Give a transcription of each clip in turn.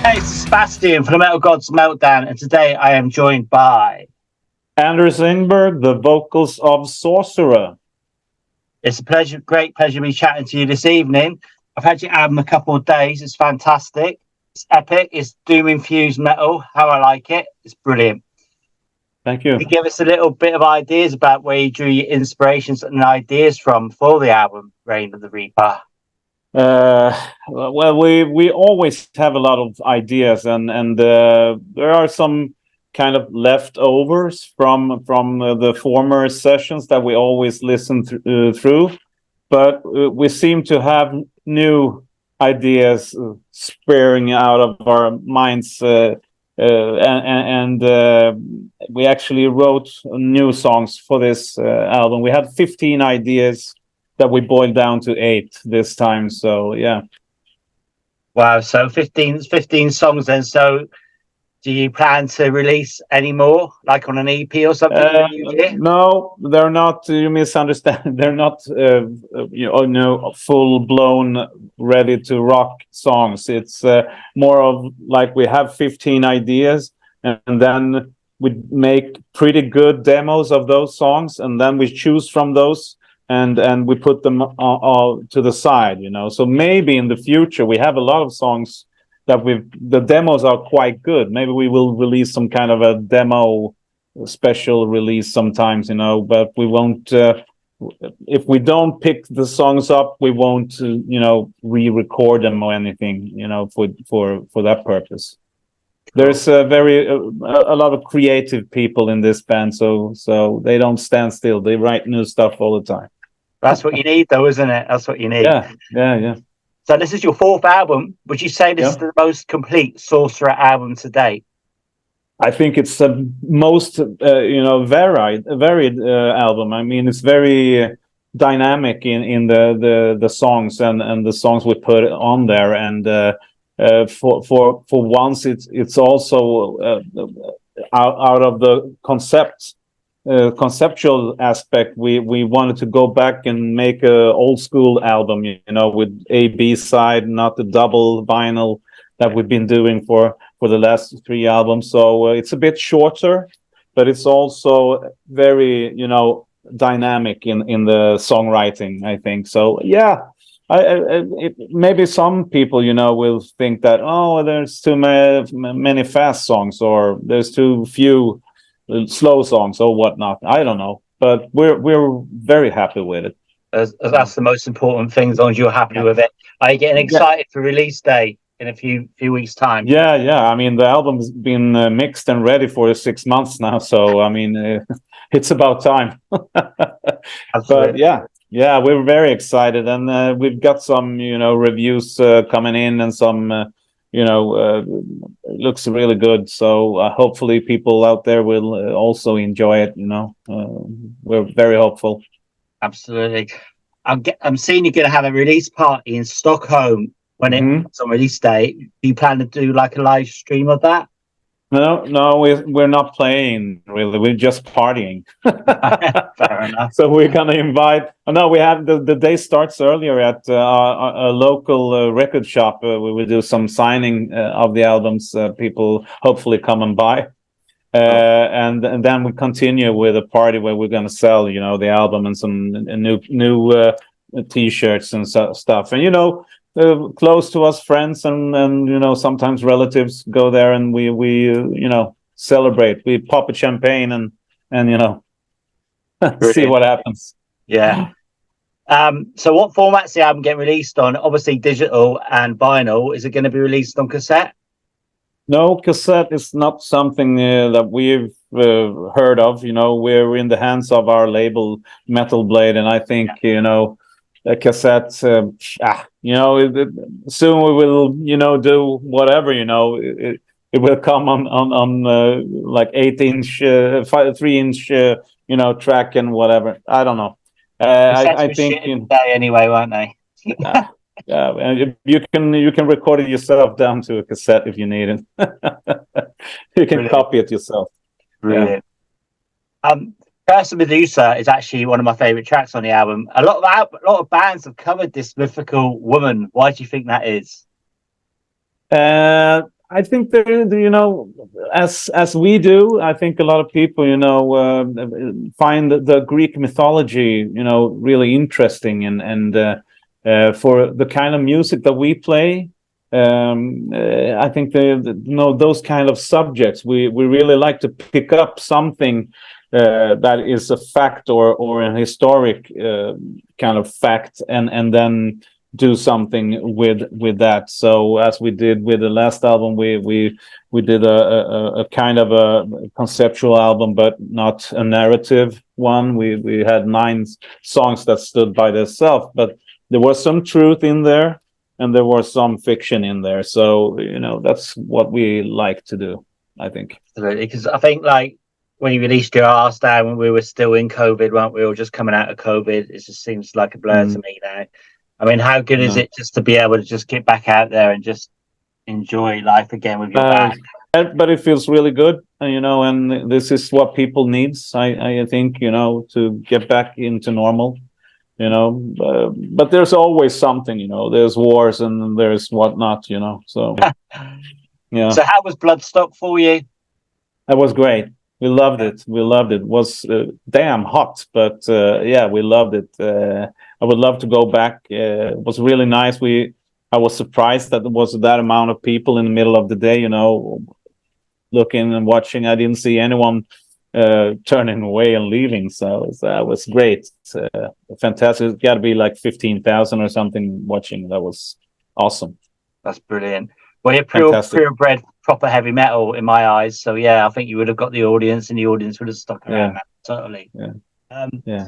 Hey, it's Sebastian from the Metal Gods Meltdown, and today I am joined by Anders Ingberg, the vocals of Sorcerer. It's a pleasure, great pleasure to be chatting to you this evening. I've had your album a couple of days. It's fantastic. It's epic. It's doom infused metal. How I like it. It's brilliant. Thank you. Can you give us a little bit of ideas about where you drew your inspirations and ideas from for the album Reign of the Reaper? Well, we always have a lot of ideas, and there are some kind of leftovers from the former sessions that we always listen through, but we seem to have new ideas spearing out of our minds, and we actually wrote new songs for this album. We had 15 ideas that we boiled down to 8 this time. So yeah. Wow, so 15 songs then. So do you plan to release any more, like on an EP or something? No, they're not. You misunderstand. They're not, full blown, ready to rock songs. It's more of like we have 15 ideas, and then we make pretty good demos of those songs, and then we choose from those, and we put them all to the side. So maybe in the future we have a lot of songs that the demos are quite good. Maybe we will release some kind of a demo special release sometimes, but we won't, if we don't pick the songs up, we won't, re-record them or anything, for that purpose. There's a lot of creative people in this band, so they don't stand still. They write new stuff all the time. That's what you need, though, isn't it? That's what you need. Yeah. So this is your 4th album. Would you say this is the most complete Sorcerer album to date? I think it's the most, varied album. I mean, it's very dynamic in the songs and the songs we put on there. And for once, it's also out of the conceptual aspect. We wanted to go back and make a old school album, with A-B side, not the double vinyl that we've been doing for the last 3 albums. So it's a bit shorter, but it's also very, dynamic in the songwriting, I think. So yeah, maybe some people, will think that, there's too many fast songs, or there's too few slow songs or whatnot. I don't know, but we're very happy with it. That's the most important thing, as long as you're happy with it. Are you getting excited for release day in a few weeks' time? Yeah. I mean, the album's been mixed and ready for 6 months now, so I mean, it's about time. But yeah, we're very excited, and we've got some, reviews coming in, and some. Looks really good. So hopefully people out there will also enjoy it. We're very hopeful. Absolutely. I'm seeing you're going to have a release party in Stockholm when it's on release day. Do you plan to do like a live stream of that? No, we're not playing really. We're just partying. Fair enough. So we're gonna invite. No, we have the day starts earlier at a local record shop. We will do some signing of the albums. People hopefully come and buy, and then we continue with a party where we're gonna sell, the album and some new T-shirts and stuff, and close to us friends and sometimes relatives go there, and we celebrate. We pop a champagne and see what happens. Yeah. So what format's the album getting released on? Obviously digital and vinyl. Is it going to be released on cassette? No, cassette is not something that we've heard of. We're in the hands of our label Metal Blade, and I think a cassette, soon we will, do whatever, it will come on like 8-inch, 3-inch, track and whatever. I don't know. I think anyway, weren't they? Yeah, and you can record it yourself down to a cassette if you need it. You can copy it yourself. Brilliant. Yeah. Curse of Medusa is actually one of my favorite tracks on the album. A lot of bands have covered this mythical woman. Why do you think that is? I think as we do, I think a lot of people, find the Greek mythology, really interesting, and for the kind of music that we play, I think those kind of subjects, we really like to pick up something that is a fact or an historic kind of fact, and then do something with that. So as we did with the last album, we did a kind of a conceptual album, but not a narrative one. We had 9 songs that stood by themselves, but there was some truth in there, and there was some fiction in there. So that's what we like to do, I think. Absolutely, because I think like when you released your Arse Down, when we were still in COVID, weren't we? All just coming out of COVID. It just seems like a blur to me now. I mean, how good is it just to be able to just get back out there and just enjoy life again with your band? But it feels really good, and this is what people needs. I think, to get back into normal. But there's always something. There's wars and there's whatnot. So yeah. So how was Bloodstock for you? That was great. We loved it. It was damn hot, but yeah, we loved it. I would love to go back. It was really nice. I was surprised that there was that amount of people in the middle of the day, looking and watching. I didn't see anyone turning away and leaving. So it was great. Fantastic. It's got to be like 15,000 or something watching. That was awesome. That's brilliant. Well, you're purebred, proper heavy metal in my eyes. So yeah, I think you would have got the audience, and the audience would have stuck around. That, totally. Yeah. Yeah.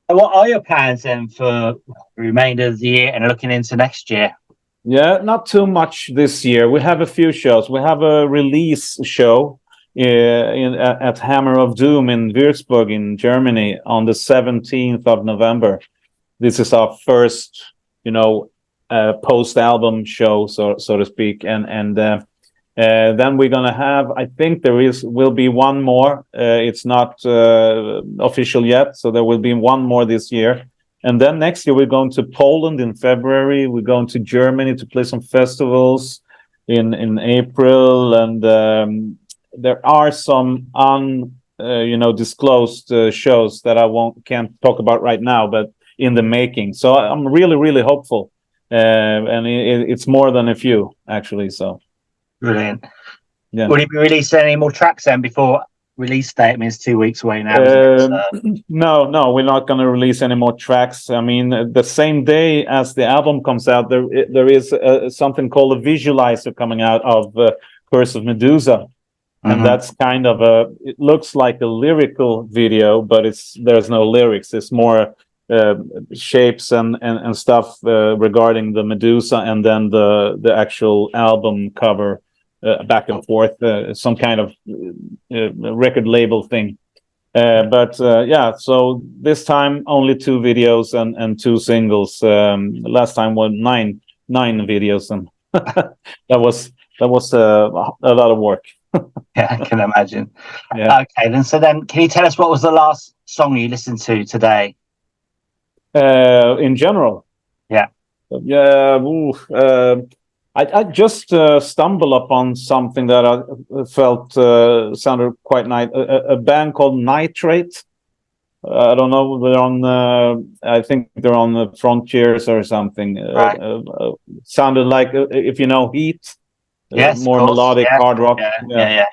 What are your plans then for the remainder of the year and looking into next year? Yeah, not too much this year. We have a few shows. We have a release show at Hammer of Doom in Würzburg in Germany on the 17th of November. This is our first, post-album show, so to speak, and then we're gonna have. I think will be one more. It's not official yet, so there will be one more this year. And then next year we're going to Poland in February. We're going to Germany to play some festivals in April, and there are some disclosed shows that can't talk about right now, but in the making. So I'm really, really hopeful, and it's more than a few actually. So brilliant. Yeah. Will you be releasing any more tracks then before release date? I mean, it's 2 weeks away now. No, we're not going to release any more tracks. I mean, the same day as the album comes out, there is something called a visualizer coming out of Curse of Medusa, and that's kind of it looks like a lyrical video, but there's no lyrics. It's more shapes and stuff regarding the Medusa, and then the actual album cover. Back and forth, some kind of record label thing. Yeah, so this time only 2 videos and 2 singles. Last time was nine videos, and that was a lot of work. Yeah, I can imagine. Yeah. Okay, then can you tell us what was the last song you listened to today? In general, yeah. I just stumbled upon something that I felt sounded quite nice. A band called Nitrate. I don't know. They're on. I think they're on the Frontiers or something. Right. Sounded like if you know Heat. Yes, more melodic hard rock. Yeah.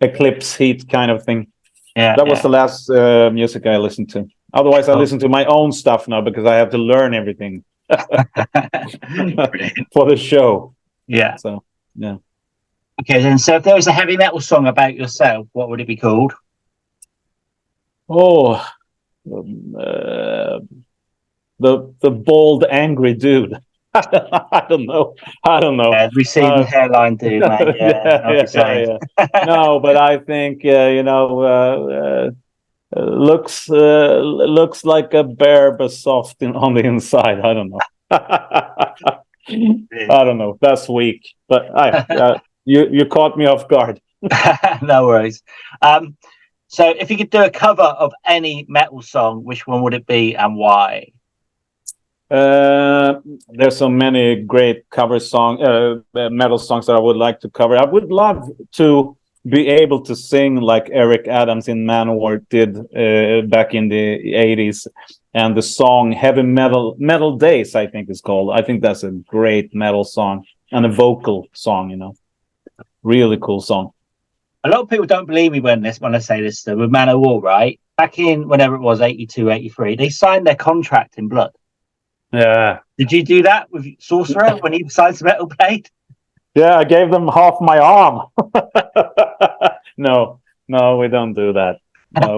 Eclipse Heat kind of thing. Yeah. That was the last music I listened to. Otherwise, I listen to my own stuff now because I have to learn everything. For the show. Yeah. So yeah. Okay, then. So if there was a heavy metal song about yourself, what would it be called? Oh, the bald angry dude. I don't know. We see the hairline dude, mate. Yeah. No, but I think looks like a bear, but soft on the inside. I don't know. I don't know. That's weak, but you caught me off guard. No worries. So if you could do a cover of any metal song, which one would it be and why? There's so many great metal songs that I would like to cover. I would love to be able to sing like Eric Adams in Manowar did back in the 80s, and the song Heavy Metal Days, I think it's called. I think that's a great metal song and a vocal song, really cool song. A lot of people don't believe me when I say this though, with Manowar, right? Back in whenever it was, 82, 83, they signed their contract in blood. Yeah. Did you do that with Sorcerer when he signs Metal Blade? Yeah, I gave them half my arm. No, we don't do that. No,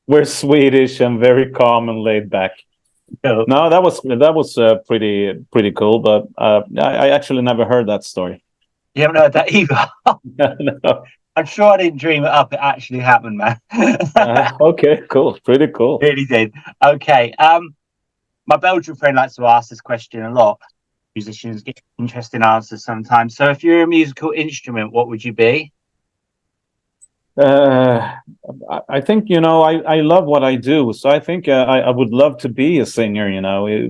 we're Swedish and very calm and laid back. No, that was pretty cool. But I actually never heard that story. You haven't heard that either. No. I'm sure I didn't dream it up. It actually happened, man. Okay, cool. Pretty cool. Really did. Okay. My Belgian friend likes to ask this question a lot. Musicians get interesting answers sometimes. So if you're a musical instrument, what would you be? I think, I love what I do. So I think I would love to be a singer,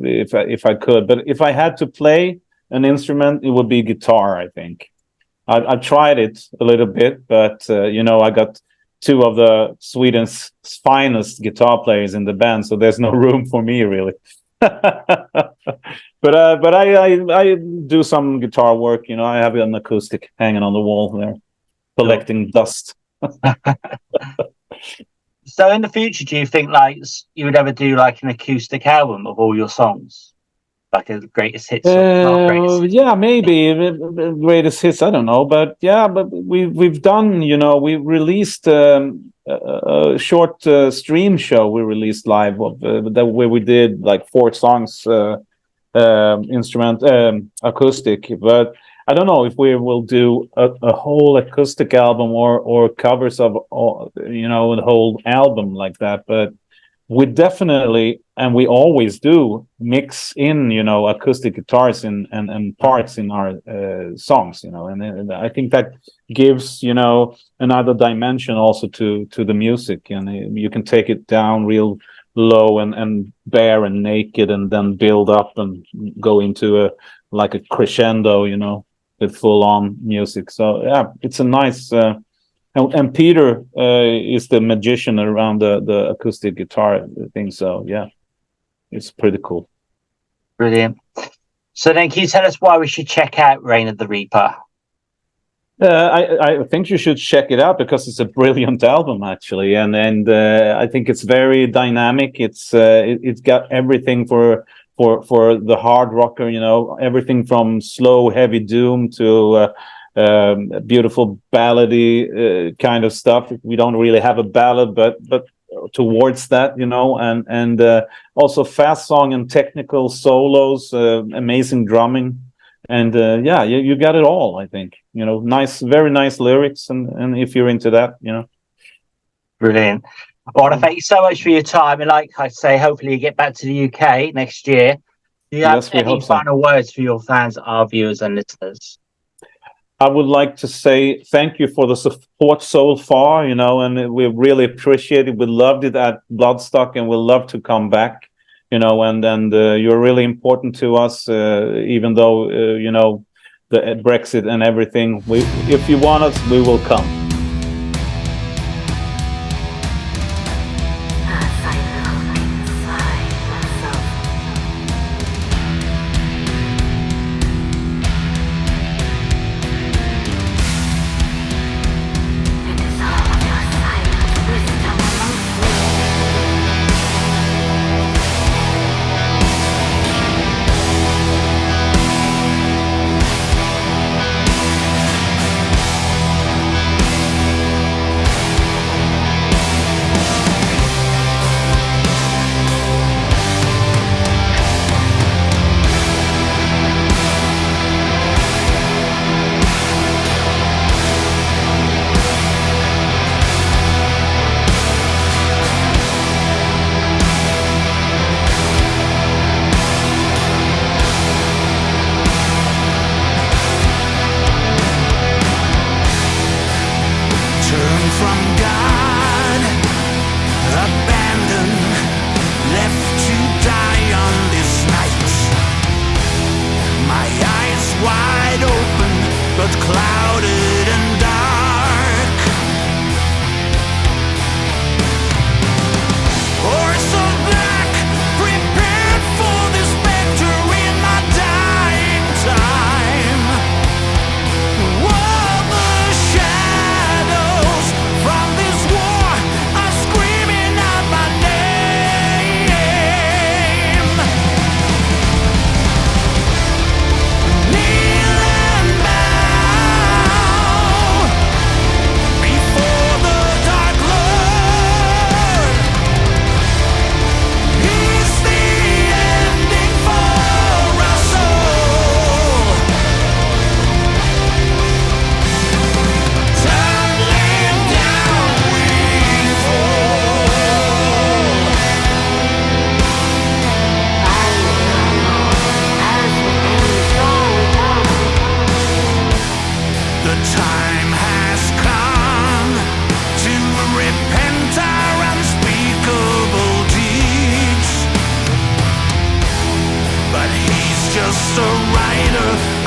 if I could. But if I had to play an instrument, it would be guitar, I think. I've tried it a little bit, but, I got two of the Sweden's finest guitar players in the band, so there's no room for me, really. But I do some guitar work. I have an acoustic hanging on the wall there, collecting dust. So in the future, do you think like you would ever do like an acoustic album of all your songs, like a greatest hits? Yeah, maybe greatest hits. I don't know, but yeah, but we've done. We released a short stream show. We released live of that where we did like 4 songs, instrument acoustic, but I don't know if we will do a whole acoustic album or covers of the whole album like that. But we definitely, and we always do, mix in acoustic guitars and parts in our songs. And I think that gives another dimension also to the music, and you can take it down real low and bare and naked, and then build up and go into a crescendo, with full-on music. So yeah, it's a nice and Peter is the magician around the acoustic guitar thing. So yeah, it's pretty cool. Brilliant. So then, can you tell us why we should check out Reign of the Reaper? I think you should check it out because it's a brilliant album, actually, and I think it's very dynamic. It's got everything for the hard rocker, everything from slow, heavy doom to beautiful ballady kind of stuff. We don't really have a ballad, but towards that, and also fast song and technical solos, amazing drumming. And yeah, you got it all, I think. Very nice lyrics, and if you're into that, Brilliant. I want to thank you so much for your time, and like I say, hopefully you get back to the UK next year. Do you have any final words for your fans, our viewers and listeners? I would like to say thank you for the support so far, and we really appreciate it. We loved it at Bloodstock, and we'll love to come back. And you're really important to us, even though the Brexit and everything. If you want us, we will come.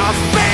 my face.